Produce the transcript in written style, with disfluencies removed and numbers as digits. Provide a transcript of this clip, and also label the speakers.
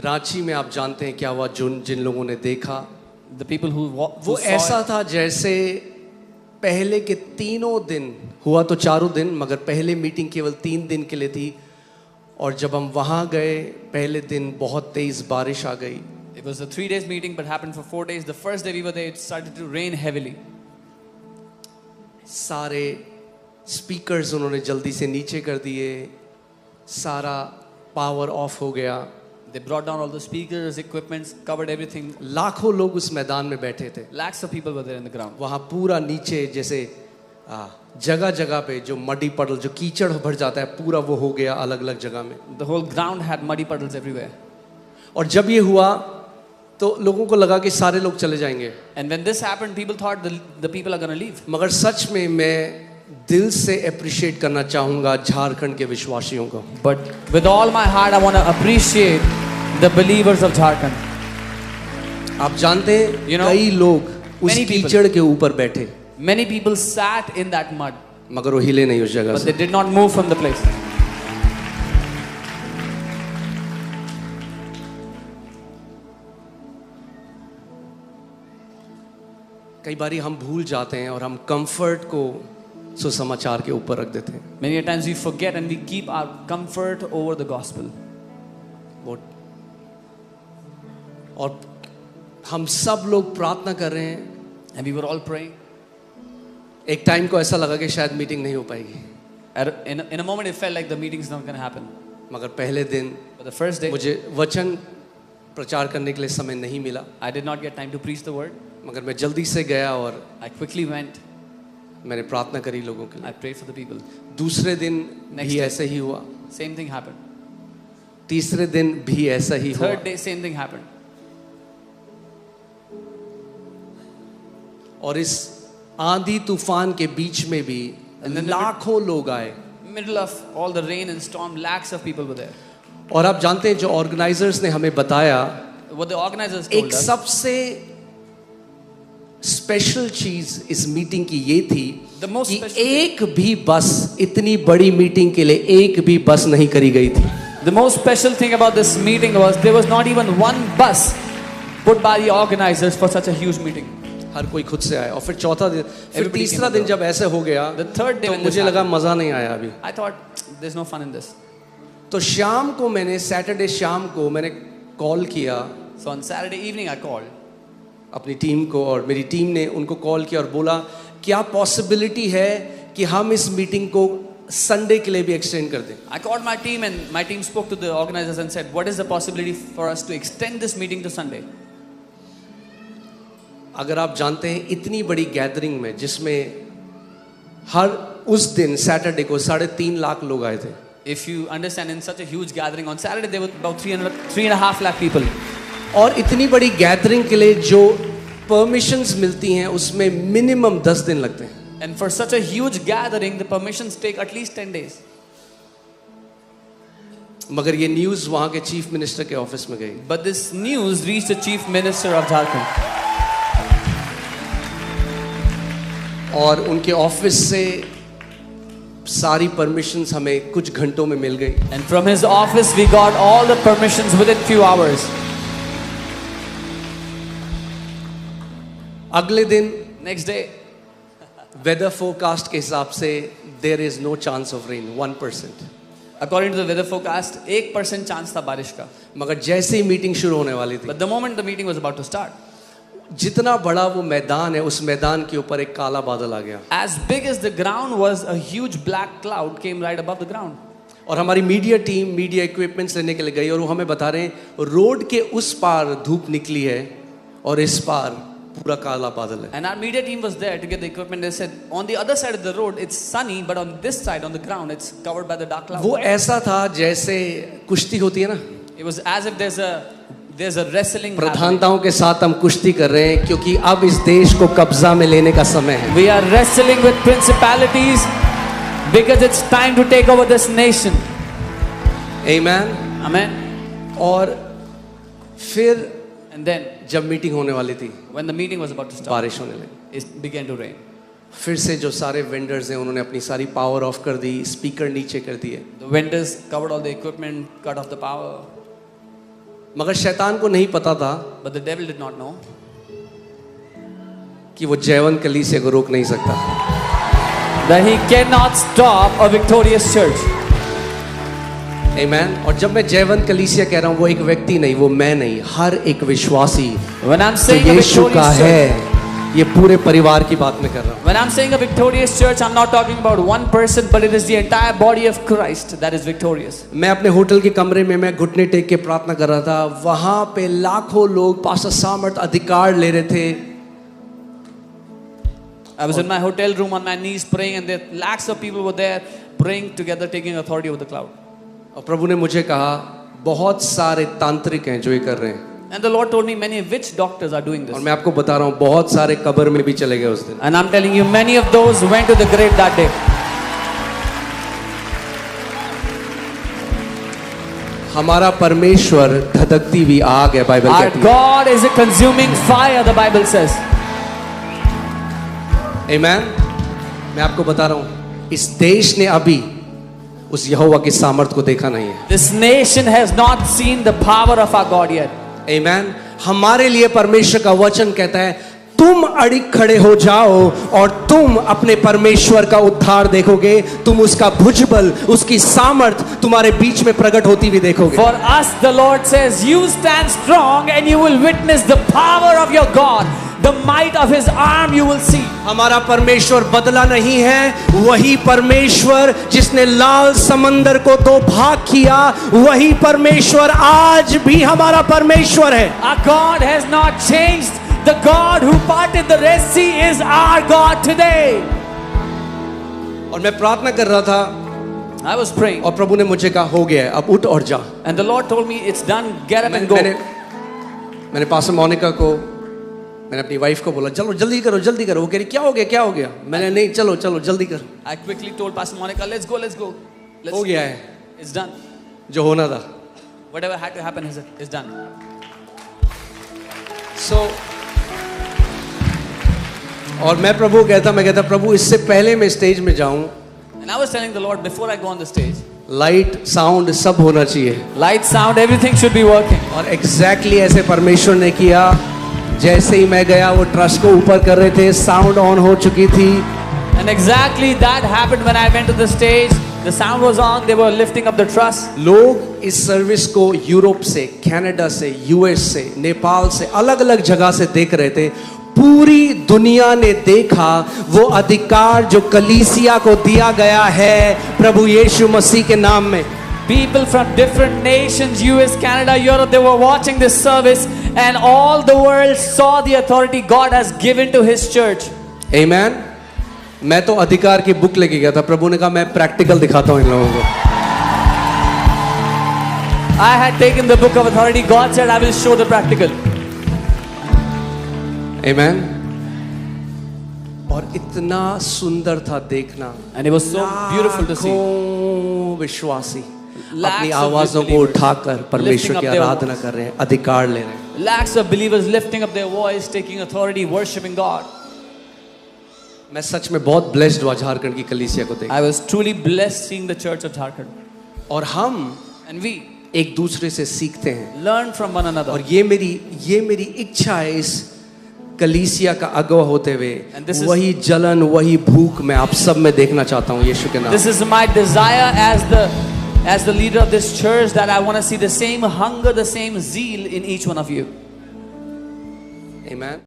Speaker 1: रांची में आप जानते हैं क्या हुआ, जिन लोगों ने देखा,
Speaker 2: The people who
Speaker 1: वो ऐसा था जैसे पहले के तीनों दिन, हुआ तो चारों दिन मगर पहले मीटिंग केवल 3 दिन के लिए थी, और जब हम वहाँ गए पहले दिन बहुत तेज बारिश आ गई.
Speaker 2: It was a 3 days meeting but happened for 4 days. The first day we were there, it started to rain heavily.
Speaker 1: सारे स्पीकर्स उन्होंने जल्दी से नीचे कर दिए, सारा पावर ऑफ हो गया.
Speaker 2: They brought down all the speakers, equipments, covered everything.
Speaker 1: लाखों लोग उस मैदान में बैठे थे.
Speaker 2: Lakhs of people were there in the ground.
Speaker 1: वहाँ पूरा नीचे जैसे जगह जगह पे जो मडी पडल, जो कीचड़ भर जाता है, पूरा वो हो गया अलग अलग जगह में.
Speaker 2: The whole ground had muddy puddles everywhere.
Speaker 1: और जब ये हुआ तो लोगों को लगा कि सारे लोग चले जाएंगे.
Speaker 2: And when this happened, people thought the people are going to leave.
Speaker 1: मगर सच में मैं दिल से अप्रिशिएट करना चाहूँगा झारखंड के विश्वासियों को.
Speaker 2: But with all my heart, I want to appreciate the believers of Jharkhand.
Speaker 1: आप जानते हैं,
Speaker 2: You know,
Speaker 1: कई लोग उस
Speaker 2: many people-
Speaker 1: कीचड़ के ऊपर बैठे,
Speaker 2: Many people sat in that mud,
Speaker 1: मगर वो हिले नहीं उस जगह
Speaker 2: but
Speaker 1: से.
Speaker 2: they did not move from the place.
Speaker 1: कई बारी हम भूल जाते हैं और हम कंफर्ट को सुसमाचार के ऊपर रख देते हैं.
Speaker 2: Many a times we forget and we keep our comfort over the gospel.
Speaker 1: और हम सब लोग प्रार्थना कर रहे हैं.
Speaker 2: And we were all praying.
Speaker 1: एक टाइम को ऐसा लगा कि शायद मीटिंग नहीं हो पाएगी,
Speaker 2: In a moment, it felt like the meeting's not going to happen.
Speaker 1: मगर पहले दिन
Speaker 2: But the first day,
Speaker 1: मुझे वचन प्रचार करने के लिए समय नहीं मिला,
Speaker 2: I did not get time to preach the word.
Speaker 1: मगर मैं जल्दी से गया और
Speaker 2: I quickly went.
Speaker 1: मैंने प्रार्थना करी लोगों के लिए.
Speaker 2: I prayed for the people.
Speaker 1: दूसरे दिन
Speaker 2: Next
Speaker 1: भी
Speaker 2: day.
Speaker 1: ऐसा ही हुआ,
Speaker 2: Same thing happened.
Speaker 1: तीसरे दिन भी ऐसा ही हुआ.
Speaker 2: Third day, same thing happened.
Speaker 1: और इस आंधी तूफान के बीच में भी
Speaker 2: And then
Speaker 1: लाखों लोग आए.
Speaker 2: Middle of all the rain and storm, lakhs of people were there.
Speaker 1: और आप जानते हैं, जो ऑर्गेनाइजर्स ने हमें बताया,
Speaker 2: What the organizers told
Speaker 1: एक
Speaker 2: us,
Speaker 1: सबसे स्पेशल चीज इस मीटिंग की ये थी
Speaker 2: The most
Speaker 1: कि
Speaker 2: special
Speaker 1: एक भी बस, इतनी बड़ी मीटिंग के लिए एक भी बस नहीं करी गई थी.
Speaker 2: the most special thing about this meeting was there was not even one bus put by the organizers for such a huge meeting.
Speaker 1: हर कोई खुद से आया. और फिर चौथा दिन, फिर
Speaker 2: Everybody
Speaker 1: तीसरा
Speaker 2: came
Speaker 1: दिन
Speaker 2: on
Speaker 1: जब ऐसे हो गया,
Speaker 2: The third day
Speaker 1: तो
Speaker 2: when this
Speaker 1: मुझे लगा
Speaker 2: happened,
Speaker 1: मजा नहीं आया अभी.
Speaker 2: I thought there's no fun in this.
Speaker 1: तो शाम को मैंने, सैटरडे शाम को मैंने कॉल किया
Speaker 2: So on Saturday evening, I called.
Speaker 1: अपनी टीम को, और मेरी टीम ने उनको कॉल किया और बोला क्या पॉसिबिलिटी है कि हम इस मीटिंग को संडे के लिए भी एक्सटेंड कर दें.
Speaker 2: I called my team and my team spoke to the organizers and said, what is the possibility for us to extend this meeting to Sunday?
Speaker 1: अगर आप जानते हैं, इतनी बड़ी गैदरिंग में जिसमें हर उस दिन सैटरडे को 3.5 लाख लोग आए थे.
Speaker 2: If you understand, in such a huge gathering on Saturday, there were about 3.5 lakh people.
Speaker 1: और इतनी बड़ी गैदरिंग के लिए जो परमिशंस मिलती हैं उसमें मिनिमम 10 दिन लगते हैं.
Speaker 2: And for such a huge gathering, the permissions take at least 10 days.
Speaker 1: मगर ये न्यूज़ वहाँ के चीफ मिनिस्टर के ऑफिस में गई.
Speaker 2: But this news reached the chief minister of Jharkhand.
Speaker 1: और उनके ऑफिस से सारी परमिशंस हमें कुछ घंटों में मिल गई.
Speaker 2: And from his office, we got all the permissions within few hours.
Speaker 1: अगले दिन
Speaker 2: Next day,
Speaker 1: वेदर फोरकास्ट के हिसाब से there is no chance of rain, 1%.
Speaker 2: according to the weather forecast, 1% chance था बारिश का.
Speaker 1: मगर जैसे ही मीटिंग शुरू होने वाली थी,
Speaker 2: But the moment the meeting was about to start,
Speaker 1: जितना बड़ा वो मैदान है, उस मैदान के ऊपर एक काला बादल आ गया.
Speaker 2: as big as the ground was, a huge black cloud came right above the ground.
Speaker 1: और हमारी मीडिया टीम मीडिया इक्विपमेंट्स लेने के लिए गई और वो हमें बता रहे हैं रोड के उस पार धूप निकली है और इस पार पूरा काला बादल है.
Speaker 2: And our media team was there to get the equipment. They said, on the other side of the road, it's sunny, but on this side, on the ground, it's covered by the dark cloud.
Speaker 1: वो ऐसा था जैसे कुश्ती होती है ना,
Speaker 2: It was as if there's a wrestling happening.
Speaker 1: प्रधानताओं के साथ हम कुश्ती कर रहे हैं क्योंकि अब इस देश को कब्जा में लेने का समय है.
Speaker 2: We are wrestling with principalities because it's time to take over this nation.
Speaker 1: Amen.
Speaker 2: Amen.
Speaker 1: और फिर
Speaker 2: And then,
Speaker 1: जब मीटिंग होने वाली थी,
Speaker 2: when the meeting was about to start,
Speaker 1: बारिश होने लगी.
Speaker 2: it began to rain.
Speaker 1: फिर से जो सारे वेंडर्स हैं उन्होंने अपनी सारी पावर ऑफ कर दी, स्पीकर नीचे कर दिए.
Speaker 2: The vendors covered all the equipment, cut off the power.
Speaker 1: मगर शैतान को नहीं पता था
Speaker 2: But the devil did not know
Speaker 1: कि वो जयवंत कलीसिया को रोक नहीं सकता।
Speaker 2: that he cannot stop a victorious church.
Speaker 1: आमीन। और जब मैं जयवंत कलीसिया कह रहा हूँ, वो एक व्यक्ति नहीं, वो मैं नहीं, हर एक विश्वासी
Speaker 2: When I'm
Speaker 1: जो
Speaker 2: saying a
Speaker 1: यीशु का
Speaker 2: victorious church,
Speaker 1: है, ये पूरे परिवार की बात मैं कर रहा हूँ।
Speaker 2: when I'm saying a victorious church, I'm not talking about one person, but it is the entire body of Christ that is victorious.
Speaker 1: मैं अपने होटल के कमरे में मैं घुटने टेक के प्रार्थना कर रहा था, वहां पे लाखों लोग पास्टर सामर्थ अधिकार ले रहे थे।
Speaker 2: I was in my hotel room on my knees praying, and there lakhs of people were there praying together, taking authority over the cloud.
Speaker 1: और प्रभु ने मुझे कहा, बहुत सारे तांत्रिक हैं जो ये कर रहे हैं।
Speaker 2: And the Lord told me many witch doctors are doing
Speaker 1: और
Speaker 2: this.
Speaker 1: मैं आपको बता रहा हूँ, बहुत सारे कब्र में भी चले गए उस दिन।
Speaker 2: And I'm telling you, many of those went to the grave that day.
Speaker 1: हमारा परमेश्वर धधकती हुई आग है, बाइबल
Speaker 2: Our
Speaker 1: कहती है।
Speaker 2: God is a consuming fire, the Bible says.
Speaker 1: आमीन। मैं आपको बता रहा हूँ, इस देश ने अभी उस यहोवा की सामर्थ को देखा नहीं है।
Speaker 2: This nation has not seen the power of our God yet.
Speaker 1: आमीन। हमारे लिए परमेश्वर का वचन कहता है, तुम अड़िग खड़े हो जाओ और तुम अपने परमेश्वर का उद्धार देखोगे, तुम उसका भुजबल, उसकी सामर्थ तुम्हारे बीच में प्रकट होती हुई देखोगे।
Speaker 2: For us, the Lord says, you stand strong and you will witness the power of your God. The might of his arm you will see.
Speaker 1: हमारा परमेश्वर बदला नहीं है, वही परमेश्वर जिसने लाल समंदर को दो भाग किया, वही परमेश्वर आज भी हमारा परमेश्वर है।
Speaker 2: Our God has not changed. The God who parted the Red Sea is our God today.
Speaker 1: और मैं प्रार्थना कर रहा था,
Speaker 2: I was praying,
Speaker 1: और प्रभु ने मुझे कहा, हो गया है, अब उठ और जा।
Speaker 2: and the Lord told me, it's done, get up and go.
Speaker 1: मैंने पास्टर मोनिका को, मैंने अपनी वाइफ को बोला, चलो जल्दी करो जल्दी करो। वो कह रही, क्या हो गया क्या हो गया? मैंने, नहीं, चलो चलो जल्दी करो।
Speaker 2: I quickly told Pastor Monica, let's go, let's go.
Speaker 1: हो गया है,
Speaker 2: It's done.
Speaker 1: जो होना था।
Speaker 2: Whatever had to happen is done.
Speaker 1: So, और मैं प्रभु कहता, मैं कहता, प्रभु इससे पहले मैं स्टेज में जाऊं,
Speaker 2: And I was telling the Lord, before I go on the stage,
Speaker 1: light sound सब होना चाहिए।
Speaker 2: light, sound, everything should be working.
Speaker 1: और एग्जैक्टली ऐसे परमेश्वर ने किया। जैसे ही मैं गया, वो ट्रस्ट को ऊपर कर रहे थे, साउंड ऑन हो चुकी थी।
Speaker 2: And exactly that happened when I went to the stage. The sound was on, they were lifting up the truss.
Speaker 1: लोग इस सर्विस को यूरोप से, कनाडा से, यूएस से, नेपाल से, अलग अलग जगह से देख रहे थे। पूरी दुनिया ने देखा वो अधिकार जो कलीसिया को दिया गया है प्रभु यीशु मसीह के नाम में।
Speaker 2: People from different nations, US, Canada, Europe, they were watching this service, and all the world saw the authority God has given to his church.
Speaker 1: Amen. मैं तो अधिकार की बुक लेके गया था, प्रभु ने कहा मैं प्रैक्टिकल दिखाता हूं इन लोगों को।
Speaker 2: I had taken the book of authority. God said, I will show the practical.
Speaker 1: Amen. और इतना सुंदर था देखना।
Speaker 2: And it was so beautiful to see.
Speaker 1: लाखों विश्वासी
Speaker 2: Lakhs
Speaker 1: अपनी
Speaker 2: of
Speaker 1: आवाजों को
Speaker 2: believers
Speaker 1: उठाकर परमेश्वर
Speaker 2: lifting
Speaker 1: की
Speaker 2: up their
Speaker 1: आराधना
Speaker 2: voice.
Speaker 1: कर रहे हैं, अधिकार ले रहे हैं।
Speaker 2: Lakhs of believers lifting up their voice, taking authority, worshiping God.
Speaker 1: मैं सच में बहुत ब्लेस्ड हुआ झारखंड की कलीसिया को देख।
Speaker 2: I was truly blessed seeing the church of Jharkhand.
Speaker 1: और हम
Speaker 2: And we
Speaker 1: एक दूसरे से सीखते हैं।
Speaker 2: learn from one another.
Speaker 1: और ये मेरी इच्छा है, इस कलीसिया का अगुवा होते हुए
Speaker 2: And this is-
Speaker 1: वही जलन, वही भूख मैं आप सब में देखना चाहता हूँ यीशु के नाम।
Speaker 2: This is my desire as the leader of this church, that I want to see the same hunger, the same zeal in each one of you.
Speaker 1: Amen.